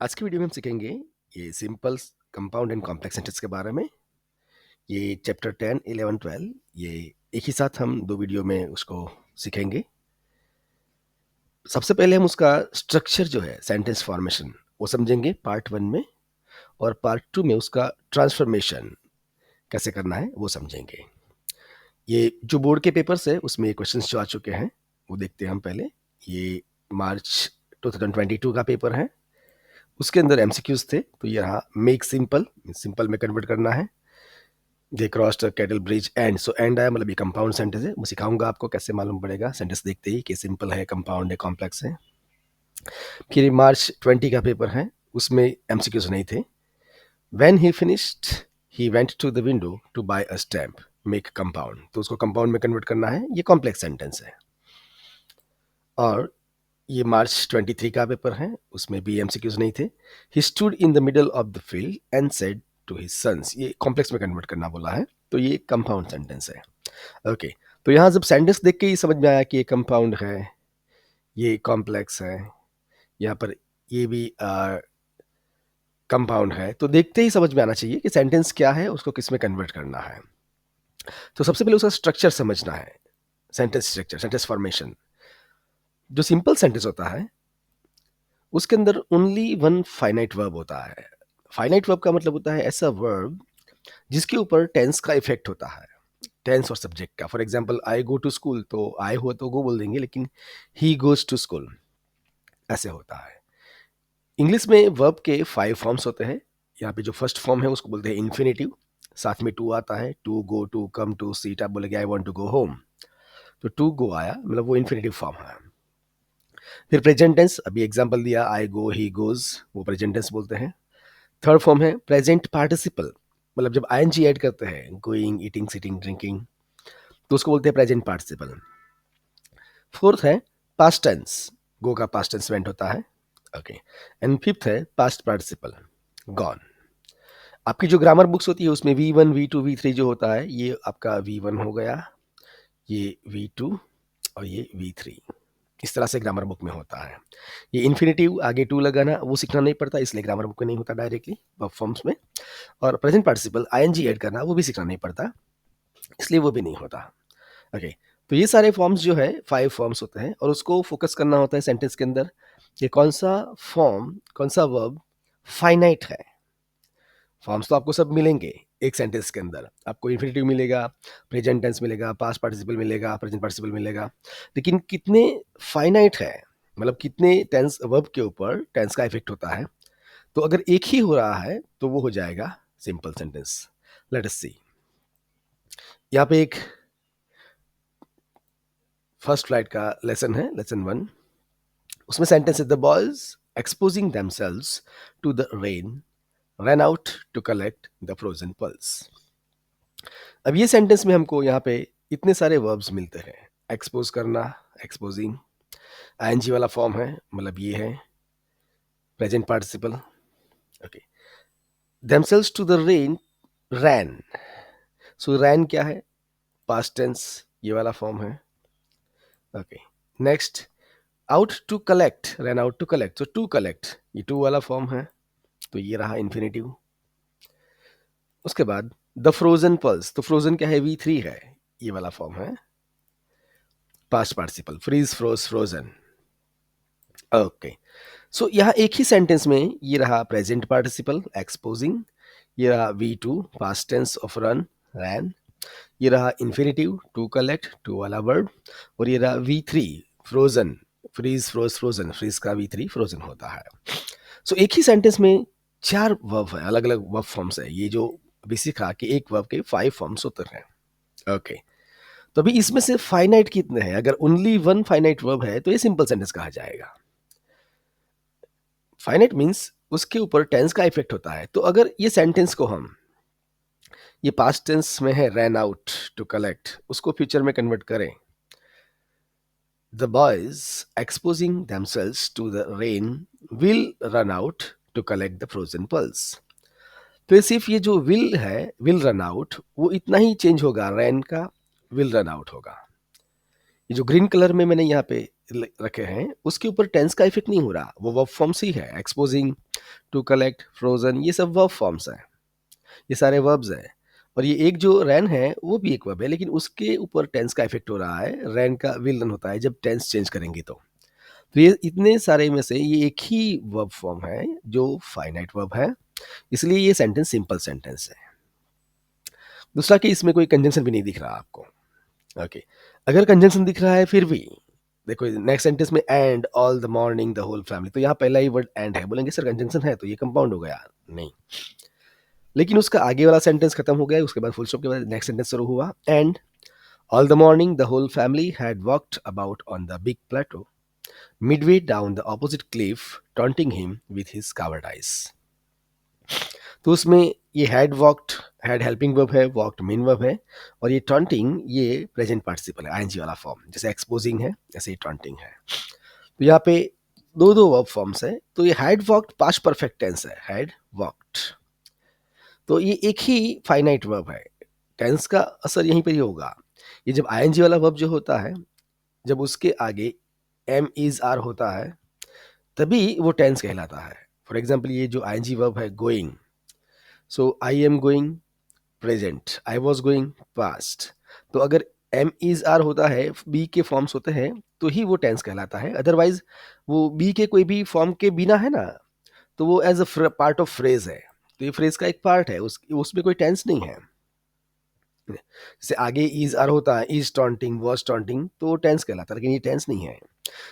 आज की वीडियो में हम सीखेंगे ये simple compound and complex sentence के बारे में। ये चैप्टर 10, 11, 12 ये एक ही साथ हम दो वीडियो में उसको सीखेंगे। सबसे पहले हम उसका स्ट्रक्चर जो है सेंटेंस फॉर्मेशन वो समझेंगे पार्ट 1 में, और पार्ट 2 में उसका ट्रांसफॉर्मेशन कैसे करना है वो समझेंगे। ये जो बोर्ड के पेपर्स है उसमें ये क्वेश्चंस जो आ चुके हैं वो देखते हैं हम पहले। ये मार्च 2022 का पेपर है, उसके अंदर एमसीक्यूज थे। तो ये रहा मेक सिंपल, सिंपल में कन्वर्ट करना है। They crossed cattle bridge and, so and आया मतलब ये कंपाउंड सेंटेंस है। मैं सिखाऊंगा आपको कैसे मालूम पड़ेगा सेंटेंस देखते ही कि सिंपल है, कंपाउंड है, कॉम्प्लेक्स है। फिर मार्च 20 का पेपर है, उसमें एमसीक्यूज नहीं थे। When he finished he went to the window to buy a stamp, make compound, तो उसको कंपाउंड में कन्वर्ट करना है। ये कॉम्प्लेक्स सेंटेंस है। और ये मार्च 23 का पेपर है, उसमें भी एमसीक्यूज नहीं थे। He stood in the middle of the field and said to his sons, ये कॉम्प्लेक्स में कन्वर्ट करना बोला है, तो ये कंपाउंड सेंटेंस है। ओके, तो यहाँ जब सेंटेंस देख के ही समझ में आया कि ये कंपाउंड है, ये कॉम्प्लेक्स है, यहाँ पर ये भी कंपाउंड है, तो देखते ही समझ में आना चाहिए कि सेंटेंस क्या है, उसको किस में कन्वर्ट करना है। तो सबसे पहले उसका स्ट्रक्चर समझना है, सेंटेंस स्ट्रक्चर, सेंटेंस फॉर्मेशन। जो सिंपल सेंटेंस होता है उसके अंदर ओनली वन फाइनाइट वर्ब होता है। फाइनाइट वर्ब का मतलब होता है ऐसा वर्ब जिसके ऊपर टेंस का इफेक्ट होता है, टेंस और सब्जेक्ट का। For example I go to school, तो आई हो तो गो बोल देंगे, लेकिन ही गोज टू स्कूल ऐसे होता है। इंग्लिश में वर्ब के 5 फॉर्म्स होते हैं। यहाँ पे जो फर्स्ट फॉर्म है उसको बोलते हैं इन्फिनेटिव, साथ में टू आता है, to go, to come, to sit. आप बोलेंगे I want to go home, तो टू गो आया, मतलब वो इन्फिनेटिव फॉर्म है। फिर प्रेजेंट टेंस, अभी एग्जाम्पल दिया आई गो, ही गोज, वो प्रेजेंट टेंस बोलते हैं। थर्ड फॉर्म है प्रेजेंट पार्टिसिपल, मतलब जब आईएनजी ऐड करते हैं, गोइंग, ईटिंग, सिटिंग, ड्रिंकिंग, तो उसको बोलते हैं प्रेजेंट पार्टिसिपल। फोर्थ है पास्ट टेंस, गो का पास्ट टेंस वेंट होता है। ओके, एंड फिफ्थ है पास्ट पार्टिसिपल, गॉन। आपकी जो ग्रामर बुक्स होती है उसमें V1, V2, V3 जो होता है, ये आपका V1 हो गया, ये V2 और ये V3। इस तरह से ग्रामर बुक में होता है। ये इन्फिनेटिव आगे टू लगाना वो सीखना नहीं पड़ता, इसलिए ग्रामर बुक में नहीं होता डायरेक्टली वर्ब फॉर्म्स में। और प्रेजेंट पार्टिसिपल आईएनजी ऐड करना वो भी सीखना नहीं पड़ता, इसलिए वो भी नहीं होता। ओके, तो ये सारे फॉर्म्स जो है 5 फॉर्म्स होते हैं, और उसको फोकस करना होता है सेंटेंस के अंदर कि कौन सा फॉर्म, कौन सा वर्ब फाइनाइट है। फॉर्म्स तो आपको सब मिलेंगे एक सेंटेंस के अंदर, आपको इन्फिनेटिव मिलेगा, प्रेजेंट टेंस मिलेगा, पास्ट पार्टिसिपल मिलेगा, प्रेजेंट पार्टिसिपल मिलेगा, लेकिन कितने फाइनाइट है, मतलब कितने टेंस वर्ब के ऊपर टेंस का इफेक्ट होता है। तो अगर एक ही हो रहा है तो वो हो जाएगा simple sentence. Let us see, यहाँ पे एक फर्स्ट फ्लाइट का लेसन है, लेसन 1। उसमें सेंटेंस है the boys exposing themselves to the rain ran out to collect the frozen pearls। अब ये सेंटेंस में हमको यहाँ पे इतने सारे वर्ब्स मिलते हैं। एक्सपोज करना, एक्सपोजिंग, आईएनजी वाला फॉर्म है, मतलब ये है present participle. Okay, themselves to the rain, ran, so ran क्या है, पास्ट टेंस, ये वाला फॉर्म है। Okay, next out to collect, ran out to collect, so to collect ये टू वाला फॉर्म है, तो ये रहा इन्फिनेटिव। उसके बाद द फ्रोजन पल्स, तो फ्रोजन क्या है, V3 है, ये वाला फॉर्म है, past participle, freeze, froze, frozen. Okay, so यहाँ एक ही सेंटेंस में ये रहा प्रेजेंट पार्टिसिपल एक्सपोजिंग, ये रहा V2 past tense of run, ran, ये रहा इन्फिनेटिव टू कलेक्ट, टू वाला वर्ड, और ये रहा V3 frozen, freeze, froze, frozen, freeze का V3 फ्रोजन होता है। सो एक ही सेंटेंस में 4 वर्ब है, अलग अलग वर्ब फॉर्म्स है। ये जो अभी सीखा कि एक वर्ब के 5 फॉर्म्स होते हैं। ओके, तो अभी इसमें से फाइनाइट कितने हैं, अगर ओनली वन फाइनाइट वर्ब है तो ये सिंपल सेंटेंस कहा जाएगा। फाइनाइट मीन्स उसके ऊपर टेंस का इफेक्ट होता है। तो अगर ये सेंटेंस को हम, ये पास्ट टेंस में है रैन आउट टू कलेक्ट, उसको फ्यूचर में कन्वर्ट करें, the boys exposing themselves to the rain will run out to collect the frozen pulse. तो ये सिर्फ ये जो विल है, विल रन आउट, वो इतना ही चेंज होगा, रैन का विल रन आउट होगा। ये जो ग्रीन कलर में मैंने यहाँ पे रखे हैं उसके ऊपर टेंस का इफेक्ट नहीं हो रहा, वो वर्ब फॉर्म्स ही है। एक्सपोजिंग, टू कलेक्ट, फ्रोजन, ये सब वर्ब फॉर्म्स हैं, ये सारे वर्ब्स हैं। और ये एक जो रैन है वो भी एक वर्ब है, लेकिन उसके ऊपर टेंस का इफेक्ट हो रहा है। रैन का विल रन होता है जब टेंस चेंज करेंगे तो ये इतने सारे में से ये एक ही वर्ब फॉर्म है जो फाइनाइट वर्ब है, इसलिए ये सेंटेंस सिंपल सेंटेंस है। दूसरा कि इसमें कोई कंजंक्शन भी नहीं दिख रहा आपको। ओके, अगर कंजंक्शन दिख रहा है फिर भी देखो नेक्स्ट सेंटेंस में and all the morning the whole family, तो यहाँ पहला ही वर्ड एंड है, बोलेंगे सर कंजंक्शन है तो ये कंपाउंड हो गया, नहीं। लेकिन उसका आगे वाला सेंटेंस खत्म हो गया, उसके बाद फुल स्टॉप के बाद नेक्स्ट सेंटेंस शुरू हुआ। And all the morning the whole family had walked about on the big plateau midway down the opposite cliff, taunting him with his coward eyes। तो उसमें ये had walked, had helping verb है, walked main verb है, और ये taunting ये present participle है, ING वाला फॉर्म। जैसे एक्सपोजिंग है ऐसे ही टॉन्टिंग है। तो यहाँ पे दो दो वर्ब फॉर्म्स है। तो ये had walked past perfect tense है, हैड वॉक्ड, तो ये एक ही फाइनाइट वर्ब है। टेंस का असर यहीं पर ही होगा। ये जब आईएनजी वाला वर्ब जो होता है, जब उसके आगे एम इज आर होता है तभी वो टेंस कहलाता है। फॉर एग्जाम्पल ये जो आईएनजी वर्ब है going, so I am going present, I was going past, तो अगर एम इज आर होता है, बी के फॉर्म्स होते हैं तो ही वो टेंस कहलाता है। अदरवाइज वो बी के कोई भी फॉर्म के बिना है ना, तो वो as a part of phrase है, तो ये फ्रेज का एक पार्ट है, उसमें कोई टेंस नहीं है। जैसे आगे इज आर होता है, इज टॉन्टिंग, वॉज टॉन्टिंग, तो वो टेंस कहलाता है, लेकिन ये टेंस नहीं है।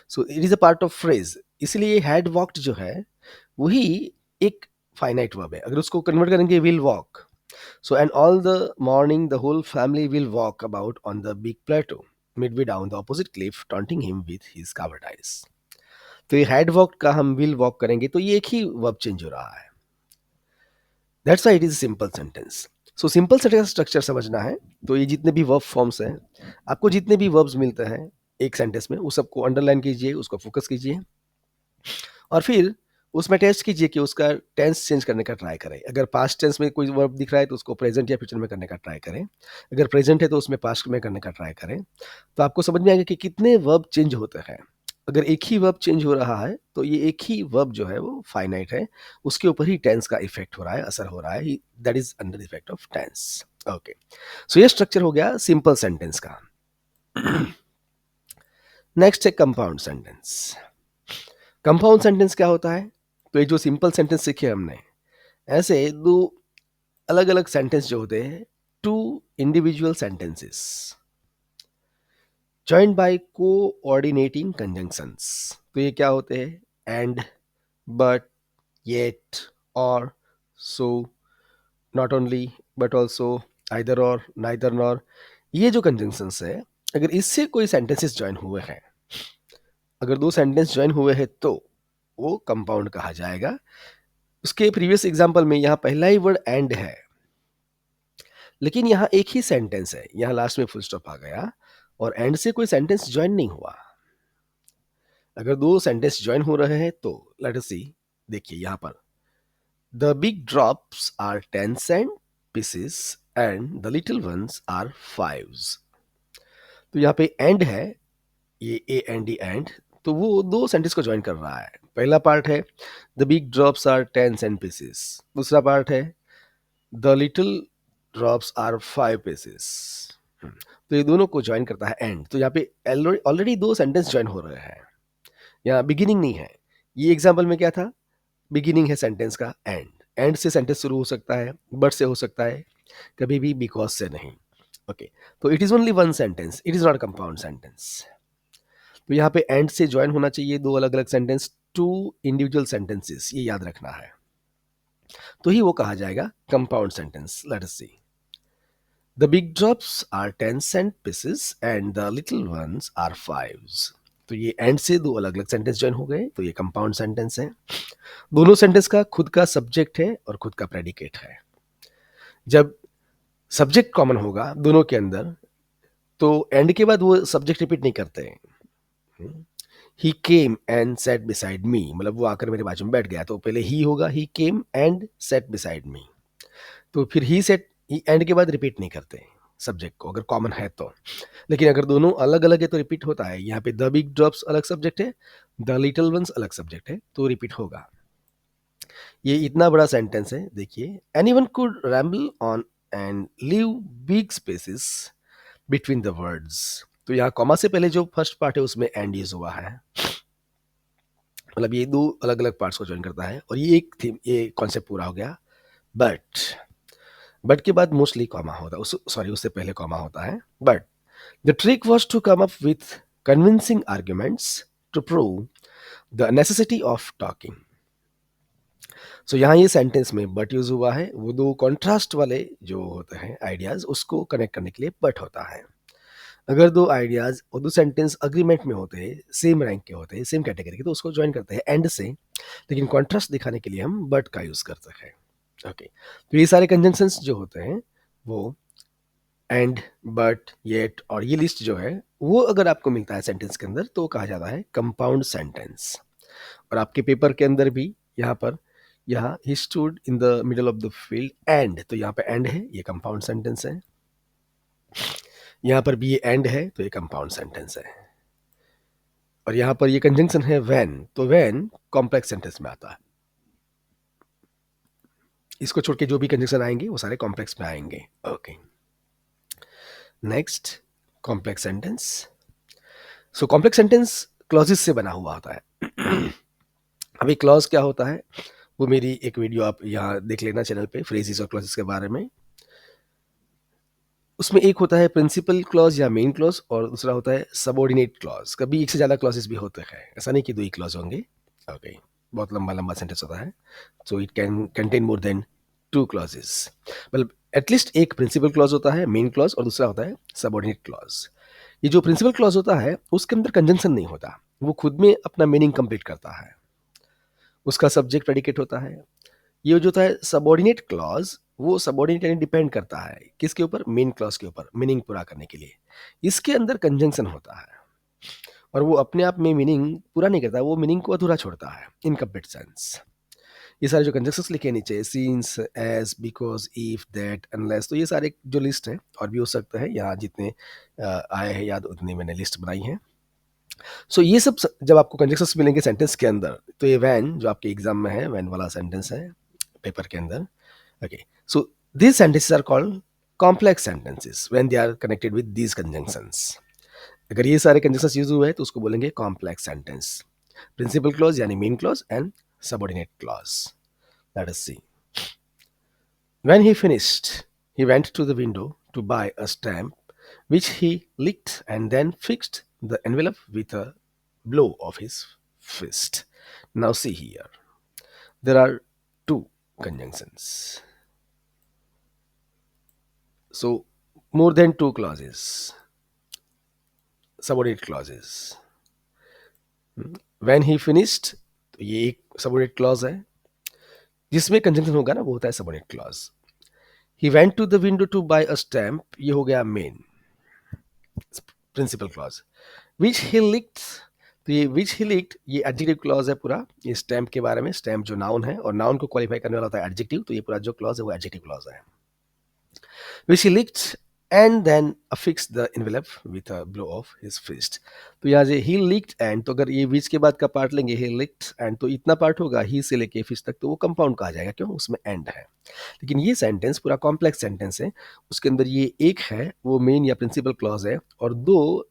So it is a part of phrase, इसलिए हैड वॉक्ड जो है वही एक फाइनाइट वर्ब है। अगर उसको कन्वर्ट करेंगे will walk, so and all the morning the whole family will walk about on the big plateau midway down the opposite cliff taunting him with his covered eyes. तो ये had walked का हम will walk करेंगे तो ये एक ही verb change हो रहा है। That's why it is simple sentence. So simple sentence का स्ट्रक्चर समझना है तो ये जितने भी वर्ब फॉर्म्स हैं, आपको जितने भी वर्ब्स मिलते हैं एक सेंटेंस में, उस सबको अंडरलाइन कीजिए, उसको फोकस कीजिए, और फिर उसमें टेस्ट कीजिए कि उसका टेंस चेंज करने का ट्राई करें। अगर पास्ट टेंस में कोई वर्ब दिख रहा है तो उसको प्रेजेंट या फ्यूचर में करने का ट्राई करें। अगर प्रेजेंट है तो उसमें पास्ट में करने का ट्राई करें, तो आपको समझ में आएगा कि कितने वर्ब चेंज होते हैं। अगर एक ही वर्ब चेंज हो रहा है तो ये एक ही वर्ब जो है वो फाइनाइट है, उसके ऊपर ही टेंस का इफेक्ट हो रहा है, असर हो रहा है, that is under effect of tense. Okay, so ये स्ट्रक्चर हो गया सिंपल सेंटेंस का। नेक्स्ट है कंपाउंड सेंटेंस। कंपाउंड सेंटेंस क्या होता है? तो ये जो सिंपल सेंटेंस सीखे हमने, ऐसे दो अलग अलग सेंटेंस जो होते हैं, two individual sentences joined by coordinating conjunctions. तो ये क्या होते हैं? And, but, yet, or, so, not only but also, either or, neither nor, ये जो कंजंक्शंस है, अगर इससे कोई सेंटेंसेस ज्वाइन हुए हैं, अगर दो सेंटेंस ज्वाइन हुए हैं तो वो कंपाउंड कहा जाएगा। उसके प्रीवियस एग्जांपल में यहाँ पहला ही वर्ड एंड है, लेकिन यहाँ एक ही सेंटेंस है, यहाँ लास्ट में फुल स्टॉप आ गया और एंड से कोई सेंटेंस ज्वाइन नहीं हुआ। अगर दो सेंटेंस ज्वाइन हो रहे हैं तो लेट अस सी, देखिए यहाँ पर the big drops are 10 cent pieces and the little ones are 5। तो यहाँ पे एंड है, ये ए एंड डी एंड, तो वो दो सेंटेंस को ज्वाइन कर रहा है। पहला पार्ट है the big drops are 10 cent pieces, दूसरा पार्ट है the little drops are 5 pieces. तो ये दोनों को ज्वाइन करता है एंड। तो यहाँ पे ऑलरेडी दो सेंटेंस ज्वाइन हो रहे हैं, यहाँ बिगिनिंग नहीं है। ये एग्जाम्पल में क्या था? बिगिनिंग है सेंटेंस का, एंड से सेंटेंस शुरू हो सकता है, बट से हो सकता है, कभी भी बिकॉज से नहीं। ओके, तो it is only one sentence, it is not compound sentence. तो यहाँ पे एंड से ज्वाइन होना चाहिए दो अलग अलग सेंटेंस, टू इंडिविजुअल सेंटेंसेस, ये याद रखना है, तो ही वो कहा जाएगा compound sentence. Let us see, the big drops are 10 cent pieces and the little ones are 5। तो ये एंड से दो अलग अलग सेंटेंस ज्वाइन हो गए, तो ये कंपाउंड सेंटेंस है। दोनों सेंटेंस का खुद का सब्जेक्ट है और खुद का प्रेडिकेट है। जब सब्जेक्ट कॉमन होगा दोनों के अंदर तो एंड के बाद वो सब्जेक्ट रिपीट नहीं करते हैं। He came and sat beside me, मतलब वो आकर मेरे बाजू में बैठ गया, तो पहले ही होगा, he came and sat beside me, तो फिर ही सेट, ही एंड के बाद रिपीट नहीं करते। सब्जेक्ट को, अगर कॉमन है तो। लेकिन अगर दोनों अलग-अलग है तो रिपीट होता है। यहाँ पे द बिग ड्रॉप्स अलग सब्जेक्ट है, द लिटिल वन्स अलग सब्जेक्ट है, तो रिपीट होगा। ये इतना बड़ा सेंटेंस है, देखिए, anyone could ramble on and leave big spaces between the words. तो यहाँ कॉमा से पहले जो फर्स्ट पार्ट है उसमें एंड यूज हुआ है, मतलब ये दो अलग अलग पार्ट्स को ज्वाइन करता है, और ये एक थीम, ये कॉन्सेप्ट पूरा हो गया। बट बट के बाद मोस्टली कॉमा होता है, सॉरी उससे पहले कॉमा होता है। But the trick was to come up with convincing arguments to prove the necessity of talking. So यहाँ ये सेंटेंस में बट यूज हुआ है, वो दो कॉन्ट्रास्ट वाले जो होते हैं आइडियाज उसको कनेक्ट करने के लिए बट होता है। अगर दो आइडियाज और दो सेंटेंस अग्रीमेंट में होते हैं, सेम रैंक के होते हैं, सेम कैटेगरी के, तो उसको ज्वाइन करते हैं एंड से, लेकिन कॉन्ट्रास्ट दिखाने के लिए हम बट का यूज करते हैं। ओके, तो ये सारे कंजंक्शंस जो होते हैं वो एंड, बट, येट और ये लिस्ट जो है वो अगर आपको मिलता है सेंटेंस के अंदर तो कहा जाता है कंपाउंड सेंटेंस। और आपके पेपर के अंदर भी यहाँ पर, यहाँ ही stood in the middle of the field and, तो यहाँ पे एंड है, ये कंपाउंड सेंटेंस है। यहाँ पर भी ये एंड है, तो ये कंपाउंड सेंटेंस है। और यहाँ पर ये कंजंक्शन है व्हेन, तो व्हेन कॉम्प्लेक्स सेंटेंस में आता है। इसको छोड़ के जो भी कंजंक्शन आएंगे वो सारे कॉम्प्लेक्स में आएंगे। Okay, next, complex sentence. So complex sentence clauses से बना हुआ होता है। अभी क्लॉज क्या होता है वो मेरी एक वीडियो आप यहाँ देख लेना चैनल पे, फ्रेजेस और क्लॉजेस के बारे में। उसमें एक होता है प्रिंसिपल क्लॉज या मेन क्लॉज, और दूसरा होता है सबऑर्डिनेट क्लॉज। कभी एक से ज़्यादा क्लॉजेस भी होते हैं, ऐसा नहीं कि दो ही क्लॉज होंगे। ओके, बहुत लंबा लंबा सेंटेंस होता है, so it can contain more than two clauses. मतलब एटलीस्ट एक प्रिंसिपल क्लॉज होता है, मेन क्लॉज, और दूसरा होता है सबऑर्डिनेट क्लॉज। ये जो प्रिंसिपल क्लॉज होता है उसके अंदर कंजंक्शन नहीं होता, वो खुद में अपना मीनिंग कंप्लीट करता है, उसका सब्जेक्ट प्रेडिकेट होता है। ये जो होता है सबऑर्डिनेट क्लॉज, वो सबऑर्डिनेट यानी डिपेंड करता है किसके ऊपर, मेन क्लॉज के ऊपर, मीनिंग पूरा करने के लिए। इसके अंदर कंजंक्शन होता है, और वो अपने आप में मीनिंग पूरा नहीं करता, वो मीनिंग को अधूरा छोड़ता है, इनकम्प्लीट सेंस। ये सारे जो कंजंक्शंस लिखे नीचे, since, as, because, if, that, unless, तो ये सारे जो लिस्ट है, और भी हो सकता है, यहाँ जितने आए हैं याद उतनी मैंने लिस्ट बनाई है। सो ये सब जब आपको कंजंक्शंस मिलेंगे सेंटेंस के अंदर, तो ये वैन जो आपके एग्जाम में है, वैन वाला सेंटेंस है पेपर के अंदर। Okay, so these sentences are called complex sentences when they are connected with these conjunctions. अगर ये सारे conjunctions यूज हुए हैं तो उसको बोलेंगे complex sentence. Principal clause यानी main clause and subordinate clause. Let us see. When he finished, he went to the window to buy a stamp, which he licked and then fixed the envelope with a blow of his fist. Now see here. There are two conjunctions. So more than two clauses, subordinate clauses. When he finished, तो ये एक subordinate clause है, जिसमें conjunction होगा ना वो होता है सबऑर्डिनेट क्लॉज। ही went to the window to buy a stamp, ये हो गया main principal clause. Which he liked, तो ये विच ही लिक्ड ये एडजेक्टिव क्लॉज है पूरा, ये स्टैम्प के बारे में। स्टैम्प जो नाउन है और नाउन को क्वालिफाई करने वाला होता है एडजेक्टिव, तो ये पूरा जो क्लॉज है वो एडजेक्टिव क्लॉज है। which he licked and then affixed the envelope with a blow of his fist. तो यहाँ से he licked and, तो अगर ये which के बाद का पार्ट लेंगे he licked and, तो इतना पार्ट होगा he से लेके fish तक, तो वो कंपाउंड कहा जाएगा, क्यों, उसमें एंड है। लेकिन ये सेंटेंस पूरा कॉम्प्लेक्स सेंटेंस है, उसके अंदर ये एक है वो मेन या प्रिंसिपल क्लॉज है, और दो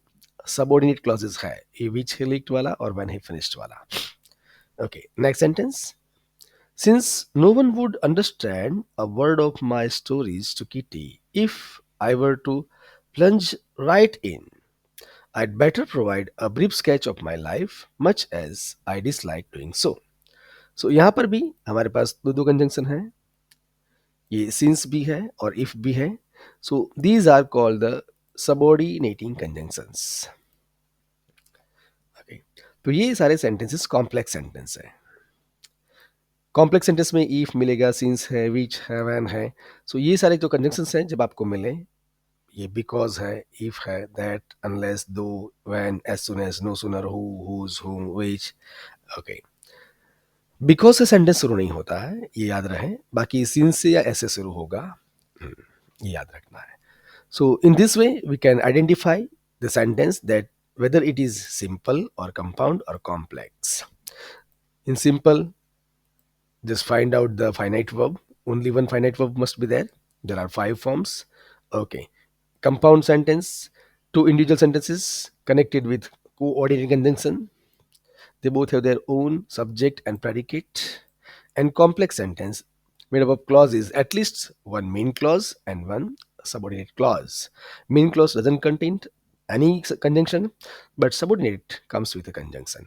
सबऑर्डिनेट क्लॉजेस है, ये which he licked वाला और when he finished वाला। Okay, next sentence. Since no one would understand a word of my stories to Kitty if I were to plunge right in, I'd better provide a brief sketch of my life, much as I dislike doing so. So यहाँ पर भी हमारे पास दो दो conjunction है, ये since भी है और if भी है। So these are called the subordinating conjunctions. Okay. तो ये सारे sentences complex sentence है। कॉम्प्लेक्स सेंटेंस में इफ मिलेगा, सिंस है, विच है, व्हेन है। सो ये सारे जो कंजंक्शंस हैं जब आपको मिले, ये बिकॉज है, इफ है, that, unless, though, when, as soon as, no sooner, who, whose, whom, which. Okay, because से सेंटेंस शुरू नहीं होता है, ये याद रहे। बाकी सिंस से या ऐसे शुरू होगा, ये याद रखना है। So in this way, we can identify the sentence that whether it is simple or compound or complex. In simple, just find out the finite verb. Only one finite verb must be there. There are five forms. Okay. Compound sentence, two individual sentences connected with coordinating conjunction. They both have their own subject and predicate. And complex sentence made up of clauses, at least one main clause and one subordinate clause. Main clause doesn't contain any conjunction, but subordinate comes with a conjunction.